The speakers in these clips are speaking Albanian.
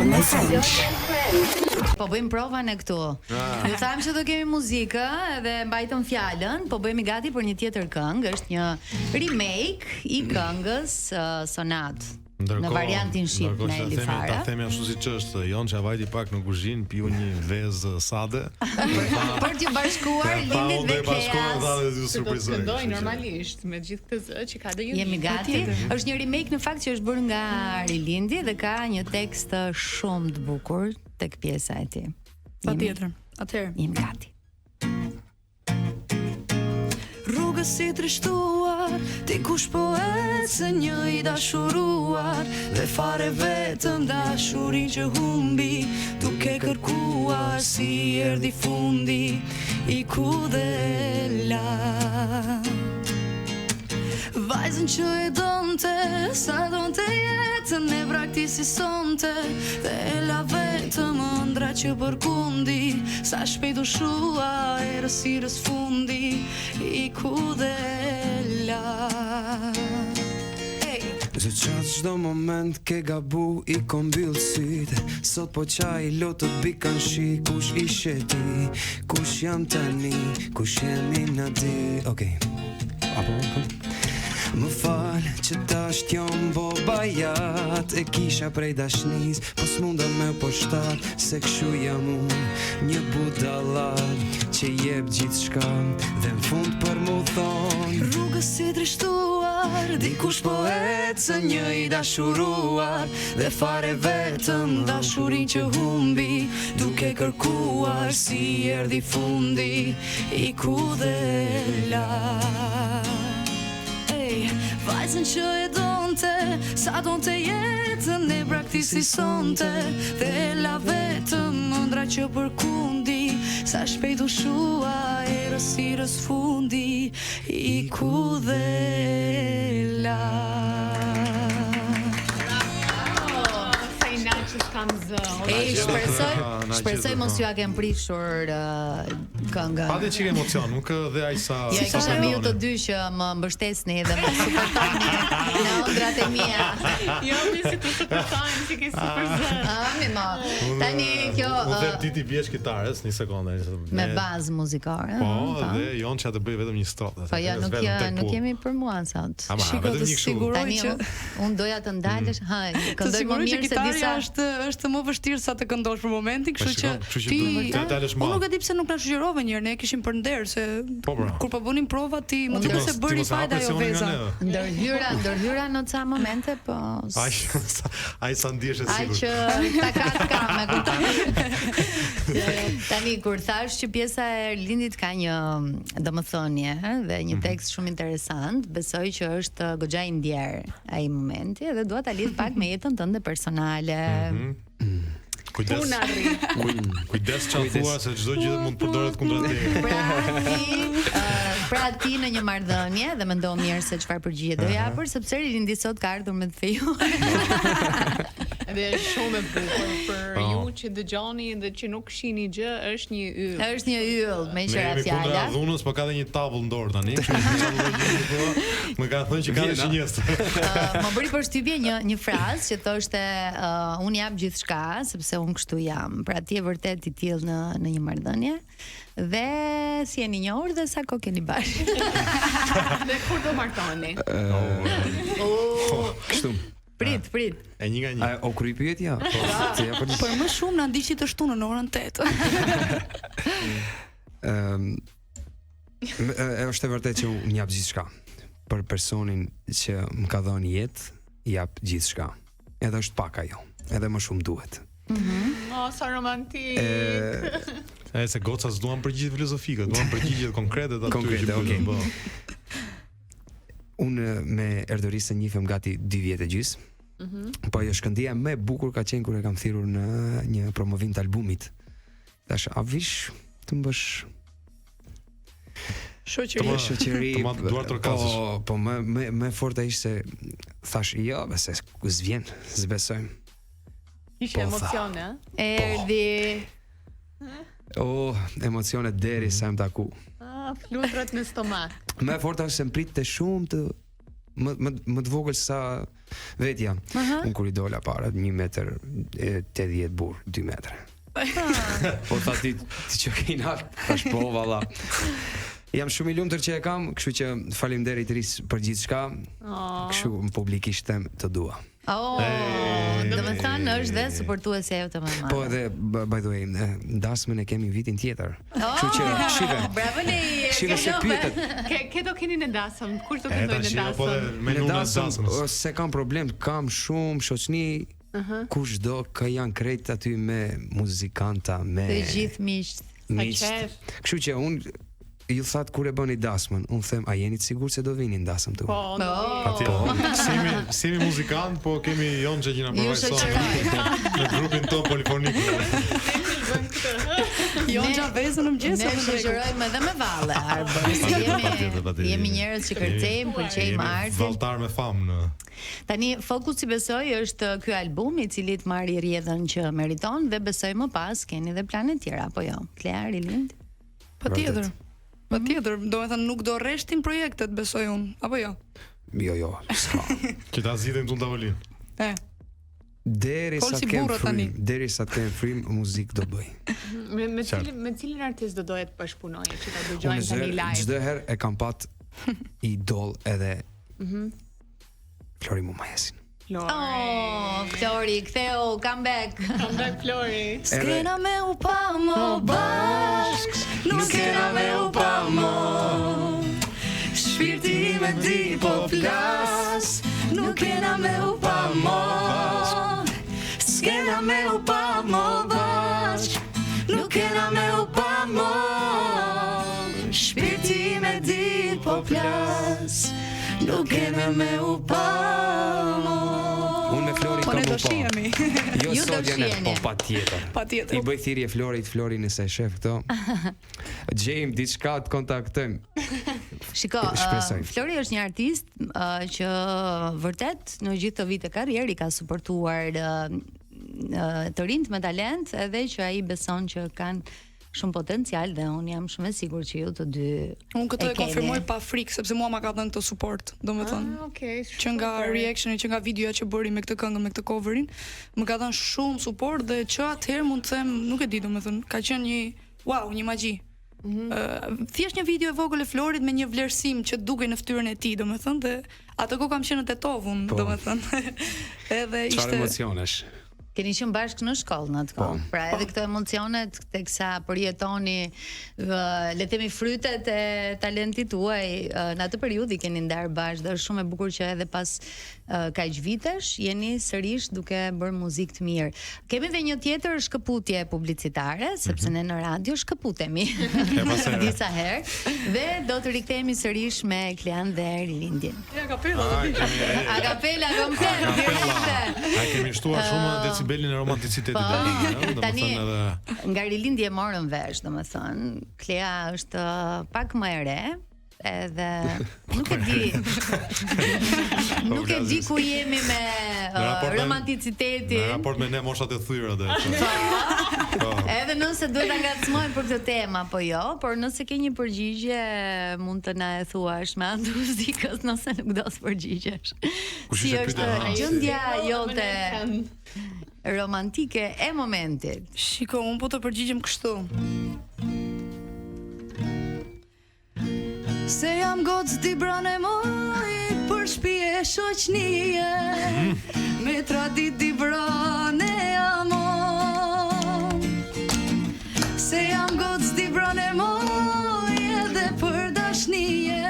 Fillion and Friends. Po bëjmë provën e këtu. Ju thamë që do kemi muzikë dhe mbajtëm fjalën, po bëhemi gati për një tjetër këngë, është një remake i këngës Sonat. Në variantin shqip me Elifara. Ta themi ashtu siç është, Jonça vajti pak në kuzhinë, piu një vezë sade. Për t'ju bashkuar lindit dhe Keas. Do të këndoj normalisht me gjithë këtë zë që ka dhe ju. Jemi gati. Është një remake në fakt që është bërë nga Rilindi dhe ka një tekst shumë të bukur tek pjesa e tij. Patjetër. Atëherë jemi gati. Rrugës si trishtuar, ti kush po ecë një I dashuruar, dhe fare vetëm dashurin që humbi, duke kërkuar si erdhi fundi I ku dhe la. Vajzën që e donte, sa donte jetën e praktisi sonte, dhe e la vetëm ëndra që përkundi, sa shpejt u shua erësirës fundi I ku dhe la. Që qatë qdo moment ke gabu I kom mbyll syte, sot po qaj lotët bikan shi, kush ishe ti, kush jam tani, kush jemi na di. Okej, apo më falë që tash t'jom bo bajat, e kisha prej dashnis, po s'munda me poshtat, se kshu jam unë, një budallat, që jep gjithë shka, dhe në fund për mu thonë. Rrugës si trishtuar, dikush po ecë një I dashuruar, dhe fare vetëm dashurin që humbi, duke kërkuar si erdhi fundi I ku dhe la. Vajzën që e donte, sa donte jetën e praktisi sonte, dhe la vetëm ëndra që përkundi, sa shpejt u shua erësirës fundi I ku dhe la. Shpresoj mos ju a kem prishur këngën. Pati çike emocion, nuk dhe aq sa. Ja, kisha me ju të dy që më mbështesni dhe më suportoni në ëndrat e mia. Jo, mi si të suportojmë, si ke super zë. Mimo. Tani kjo u dhe ti ti biesh kitarës, një sekondë. Me bazë muzikore. Po, dhe Jonça të bëj vetëm një strofe. Po ja, nuk jemi për mua sot. Shiko të siguroj që unë doja të ndalesh, këndoj më mirë se disa. Është më vështirë sa të këndosh për momentin, kështu që ti unë nuk e di pse nuk na shoqërove një herë, ne kishim për nder se kur po bënim prova ti mund të se bëri fajda jo veza. Ndërhyra në ca momente, po ai sa ndihesh e sigurt. Ai që ta ka me kupton. Tani kur thash që pjesa e Lindit ka një domethënie dhe një tekst shumë interesant, besoj që është goxha I ndjer ai momenti dhe dua ta lidh pak me jetën tënde personale. Kujdes çfarë thua se çdo gjë mund të përdoret kundër teje. Pra ti në një marrëdhënie dhe mendon mirë se çfarë përgjigje do japësh, sepse Lindi sot ka ardhur me të fejuar. Dhe është shumë e bukur për ju që dëgjoni dhe që nuk shihni gjë, është një yll. Është një yll me qira fjala. Ne dhunës, po ka dhe një tavull në dorë tani. Më ka thënë që ka dhe shinjes. Më bëri përshtypje një frazë që thoshte unë jap gjithçka sepse unë kështu jam. Pra ti je vërtet I tillë në një marrëdhënie. Dhe si jeni njohur dhe sa kohë keni bashkë? Dhe kur do martoheni? Kështu. Prit. E një nga një. O kry pyetja? Por më shumë na ndiqi të shtunën në orën 8. Është e vërtetë që unë jap gjithçka. Për personin që më ka dhënë jetë, jap gjithçka. Edhe është pak ajo. Edhe më shumë duhet. Sa romantik. Se goca s'duan përgjigje filozofike, duan përgjigje konkrete të atyre që bëjnë. Unë me Erdorisë njihem gati 2 vjet e gjys. Po ajo shkëndija më e bukur ka qenë kur e kam thirrur në një promovim të albumit. Tash a vish të më bësh shoqëri. Po më fortë ishte thash jo, se s'vjen, s'besoj. Ishe emocione, Erdi. Emocione deri sa më taku. Flutrat në stomak. Më fortë është se mprit të shumë të më të vogël sa vetja. Unë kur I dola para 1 metër 80 burr, 2 metra. Po tha ti që ke nalt, tash po valla. Jam shumë I lumtur që e kam, kështu që faleminderit Ris për gjithçka. Kështu publikisht them të dua. Domethënë është dhe suportuesja jote më e madhe. Po edhe by the way, ndasmën e kemi vitin tjetër. Kështu që shive. Bravo ne. Shive se pyetet. Ke do keni në dasëm, kush do këndojnë në dasëm? Po me numrin e dasmës. Se kam problem, kam shumë shoqni. Kushdo që janë krejt aty me muzikanta, me të gjithë miqt. Kështu që unë ju thatë kur e bëni dasmën, unë them, a jeni të sigurt se do vini në dasmën tu? Semi muzikant, po kemi Jon që gjina përvajson në grupin ton polifonik. Jon Xhavezën në mëngjes. Ne shoqërojmë edhe me valle, Arbër. Jemi njerëz që kërcejmë, pëlqejmë artin. Valltar me famë në. Tani fokusi besoj është ky album I cili të marrë rrjedhën që meriton dhe besoj më pas keni edhe plane tjera, apo jo? Klea Rilind? Patjetër. Patjetër, domethënë nuk do rreshtin projektet, besoj unë, apo jo? Jo, s'ka. Që ta zgjidhim tu në tavolinë. Derisa të kem frym, muzikë do bëj. Me cilin artist do doje të bashkëpunoje që ta dëgjojmë tani live? Çdo herë e kam pat idol edhe Flori Mumajesin. Flori, ktheu, come back. Come back Flori. S'kena me u pa më bashk, nuk kena me u pa më. Shpirti me di po plas, nuk kena me u pa më. S'kena me u pa më bashk, nuk kena me u pa më. Shpirti me di po plas, nuk kena me u pa më. Unë me Flori kam u pa. Jo sot janë, po patjetër. I bëj thirrje Flori nëse e shef këto. Gjejmë diçka të kontaktojmë. Shiko, Flori është një artist që vërtet në gjithë të vite karrierë I ka suportuar të rinjt me talent edhe që ai beson që kanë shumë potencial dhe unë jam shumë e sigurt që ju të dy unë këtë e konfirmoj pa frikë sepse mua ma ka dhënë këtë suport, domethënë. Që nga reactioni, që nga videoja që bëri me këtë këngën, me këtë coverin, më ka dhënë shumë suport dhe që atëherë mund të them, nuk e di domethënë, ka qenë një magji. Thjesht një video e vogël e Florit me një vlerësim që dukej në fytyrën e tij, domethënë, dhe atë kohë kam qenë në Tetovun, domethënë. Edhe ishte çfarë emocionesh? Keni qenë bashkë në shkollë në atë kohë. Pra edhe këto emocionet teksa përjetoni le të themi frytet e talentit tuaj në atë periudhë keni ndarë bashkë dhe është shumë e bukur që edhe pas kaq vitesh jeni sërish duke bërë muzikë të mirë. Kemi edhe një tjetër shkëputje publicitare, sepse ne në radio shkëputemi disa herë dhe do të rikthehemi sërish me Klean dhe Rilindin. Ja kapela do vi. A kapela komplet. A kemi shtuar shumë decibelin e romanticitetit. Tani nga Rilindi e morën vesh, domethënë, Klea është pak më e re. Edhe nuk e di ku jemi me romanticitetin. Në raport me ne moshat e thyra dhe. Edhe nëse duhet ta ngacmojmë për këtë temë apo jo, por nëse ke një përgjigje mund të na e thuash me anë të muzikës, nëse nuk do të përgjigjesh. Si është gjendja jote romantike e momentit? Shiko, unë po të përgjigjem kështu. Se jam gocë t'i brane moj për shpije shoqnije me tradit t'i brane amon. Se jam gocë t'i brane moj edhe për dashnije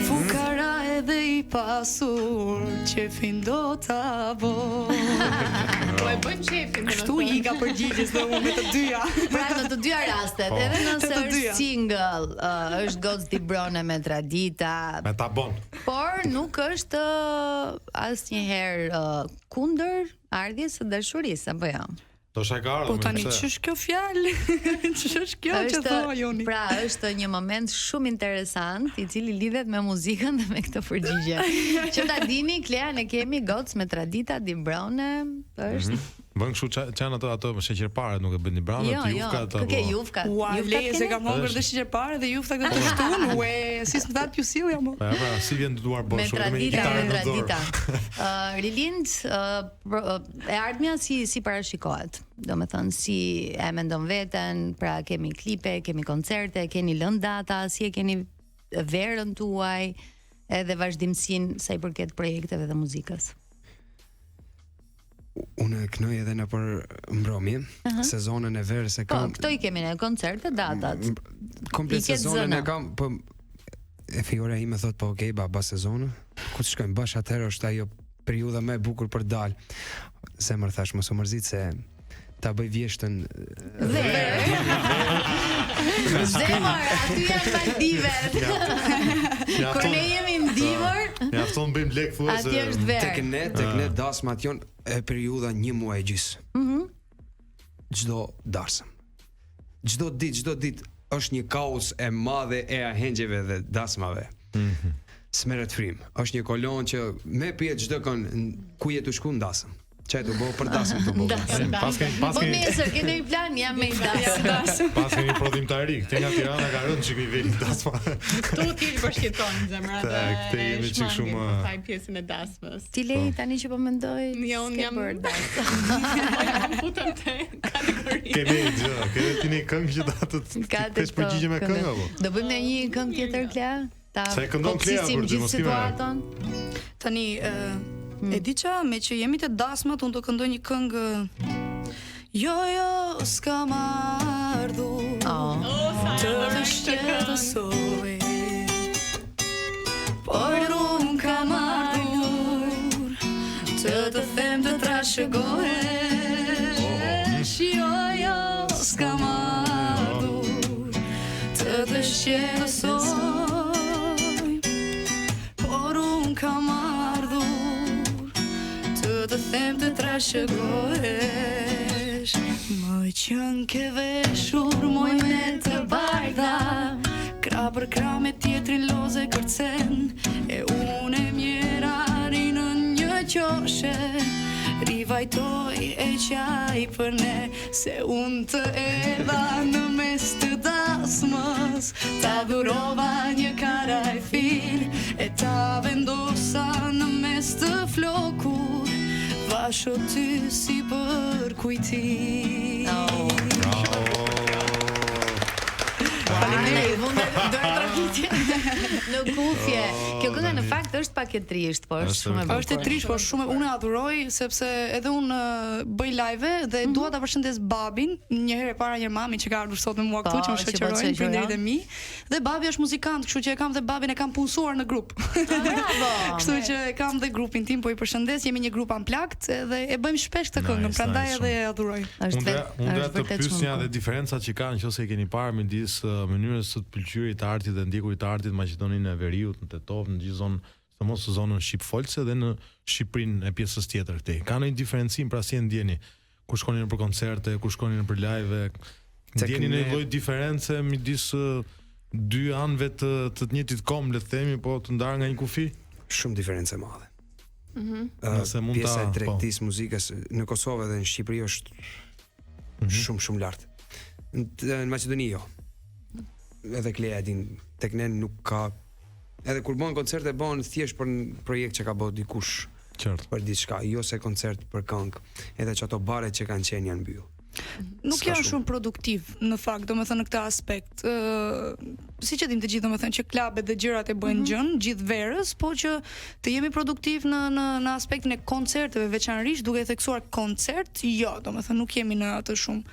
fukara edhe I pasur qefin do t'a bo. Po e bën qefin. Kështu I ka përgjigjes dhe unë me të dyja. Pra në të dyja rastet, edhe nëse është single, është gocë t'i brone me tradita. Me ta bon. Por nuk është asnjëherë kundër ardhjes së dashurisë, apo jo? Do shaka ardhur. Po tani ç'është kjo fjalë? Ç'është kjo që thua Joni? Pra është një moment shumë interesant I cili lidhet me muzikën dhe me këtë përgjigje. Që ta dini, Klea ne kemi gocë me tradita di brone, është Bën kështu çan ato me sheqerpare, nuk e bën një branë, Jufka ato. Ke Jufka. Se kam hongër dhe sheqerpare dhe Jufka këtë shtun, si s'm thatë Jusilja më. Pra, si vjen të duar bosh me tradita. Rilind e ardhmja si parashikohet. Domethënë si e mendon veten, pra kemi klipe, kemi koncerte, keni lënë data, si e keni verën tuaj edhe vazhdimsinë sa i përket projekteve dhe muzikës. Unë kënoj edhe në për mbromje, sezonën e verës e kam... Këto i kemi në koncerte, datat. Komplet sezonën e kam, po e Fiora ime thot, po okej, baba sezonë, ku të shkojmë bash atëherë është ajo periudha më e bukur për dal. Zemër thash, mos u mërzit se ta bëj vjeshtën Zemër, aty janë Maldivet. Kur ne jemi në dimër, mjafton bëjmë lek thuaj se tek ne dasmat jon e periudha 1 muaj gjys. Çdo darsëm. Çdo ditë është një kaos e madhe e ahengjeve dhe dasmave. Smeret frim. Është një kolon që me pijet çdo kënd ku je të shku ndasëm. Çaj të bëu për dasëm të bëu. Po nesër keni një plan jam me dasëm. Pas kemi prodhimtari, këtej nga Tirana ka rënë çik niveli dasma. Këtu ti bashkëton zemra dhe këtej jemi çik shumë taj pjesën e dasmës. Ti lej tani që po mendoj. Jo, unë jam për dasëm. Futem te kategori. Kemi ti një këngë që datë të kesh përgjigje me këngë apo? Do bëjmë një këngë tjetër Klea? Sa e këndon Klea për të mos situaton? Tani e di qa, me që jemi të dasmat, unë të këndoj një këngë Jo, s'kam ardhur të shqetësoj Por unë kam ardhur të them të trashëgohesh Jo, s'kam ardhur të shqetësoj Por unë kam ardhur të them të trashëgohesh Moj qënë ke veshur, moj me të bardha Kra për kra me tjetrin loze kërcen E unë e mjerari në një qoshe Rivajtoj e qaj për ne Se unë të edha në mes të dasmës Ta dhurova një karajfil E ta vendosa në mes të flokur Vasho ty si për kujti Faleminderit, mund të trokitje në kufje. Kjo kënga në fakt është pak e trisht, po është shumë e bukur. Është e trisht, po shumë unë e adhuroj sepse edhe unë bëj live dhe dua ta përshëndes babin, një herë para një mami që ka ardhur sot me mua këtu që më shoqërojnë prindërit e mi. Dhe babi është muzikant, kështu që e kam dhe babin e kam punësuar në grup. Kështu që e kam dhe grupin tim, po i përshëndes, jemi një grup amplakt dhe e bëjmë shpesh këtë këngë, prandaj edhe e adhuroj. Unë të pyesja dhe diferencat që kanë nëse e keni parë midis mënyrës së të pëlqyerit të artit dhe ndjekurit të artit në Maqedoninë e Veriut, në Tetov, në gjithë zonën, sidomos në zonën shqipfolse dhe në Shqipërinë e pjesës tjetër këtej. Ka ndonjë diferencim pra si e ndjeni? Kur shkoni për koncerte, kur shkoni për live, ndjeni një lloj diferencë midis dy anëve të të njëjtit kom, le të themi, po të ndarë nga një kufi? Shumë diferencë e madhe. Pjesa e tregtisë muzikës në Kosovë dhe në Shqipëri është shumë lart. Në Maqedoni jo. Edhe Klea din, tek ne nuk ka. Edhe kur bën koncerte bën thjesht për një projekt që ka bërë dikush. Qartë. Për diçka, jo se koncert për këngë. Edhe që ato baret që kanë qenë janë mbyll. Nuk janë shumë produktiv në fakt, domethënë në këtë aspekt. Siç e dim të gjithë, domethënë që klubet dhe gjërat e bëjnë gjën gjithë verës, po që të jemi produktiv në aspektin e koncerteve veçanërisht duke theksuar koncert, jo, domethënë nuk jemi në atë shumë.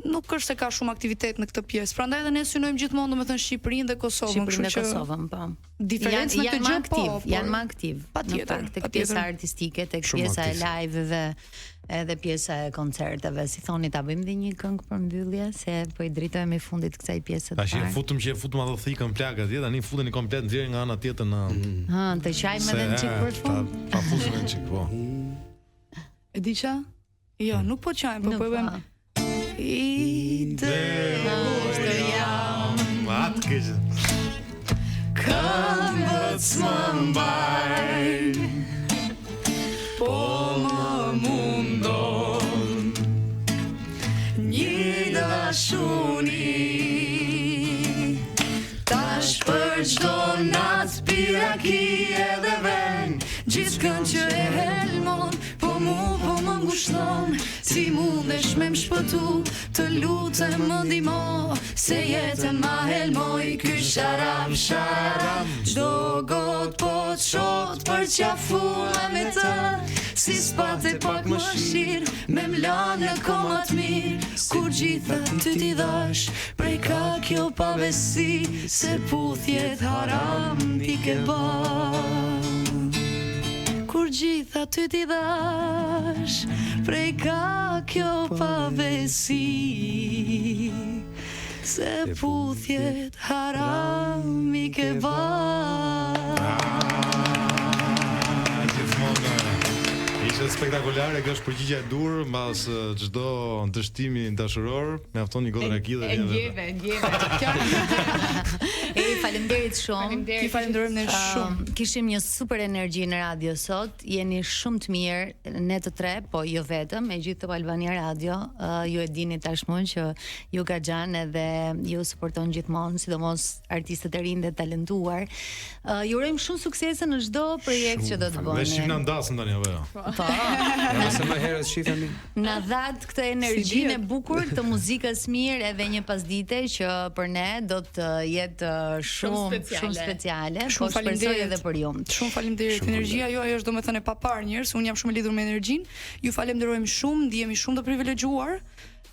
Nuk është se ka shumë aktivitet në këtë pjesë. Prandaj edhe ne synojmë gjithmonë domethënë Shqipërinë dhe Kosovën, Shqipërinë dhe Kosovën, po. Diferencë në këtë gjë janë më aktiv. Patjetër, tek pjesa artistike, tek pjesa e live-ve, edhe pjesa e koncerteve. Si thoni, ta bëjmë dhe një këngë për mbyllje, se po i drejtojmë i fundit kësaj pjese të parë. Tash e futëm ato thikën plagët, tani futeni komplet nxjerrë nga ana tjetër në. Të qajmë edhe një çik për fund. Pa fushën një çik, po. E di ça? Jo, nuk po qajmë, po bëjmë Idealisht të jam Atë kështë Këmbët s'më mbaj Po më mundoj çdo natë piraki edhe ven, gjithçka që e helmon, po më ngushton. Ti mundesh me më shpëtu, të lutem më ndihmo, se jetën ma helmoj ky sharam sharam. Çdo got po t'shot për qafua me të, si spate pak më shirë, me mla në komat mirë, kur gjitha ty t'i dhash, prej ka kjo pavesi, se puthjet haram t'i ke bën. Kur gjitha ty t'i dhash, prej ka kjo pavesi, se puthjet haram i ke bën. Ishte spektakolare, kjo është përgjigja e dur mbas çdo ndështimi dashuror, mjafton një gotë raki dhe ndjeve. Faleminderit shumë. Ti falenderojmë ne shumë. Kishim një super energji në radio sot. Jeni shumë të mirë, ne të tre, po jo vetëm, me gjithë Top Albania Radio. Ju e dini tashmë që ju Gaxhan edhe ju suporton gjithmonë, sidomos artistët e rinj dhe talentuar. Ju urojmë shumë suksese në çdo projekt që do të bëni. Ne shihim na ndasën tani apo jo? Po. Nëse më herët shifemi. Na dhat këtë energjinë e bukur të muzikës mirë edhe një pasdite që për ne do të jetë shumë speciale. Po shpresoj edhe për ju. Shumë faleminderit. Energjia juaj është domethënë e papar njerëz, unë jam shumë e lidhur me energjinë. Ju falenderojmë shumë, ndihemi shumë të privilegjuar.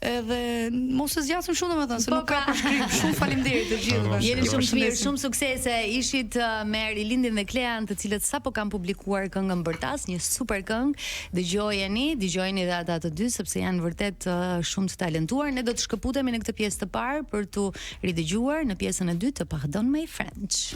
Edhe mos e zgjasim shumë domethënë se nuk ka përshkrim. Shumë faleminderit të gjithëve. Jeni shumë të mirë, shumë suksese. Ishit me Rilindin dhe Klean, të cilët sapo kanë publikuar këngën Bërtas, një super këngë. Dëgjojeni dhe ata të dy sepse janë vërtet shumë të talentuar. Ne do të shkëputemi në këtë pjesë të parë për tu ridëgjuar në pjesën e dytë të Pardon My French.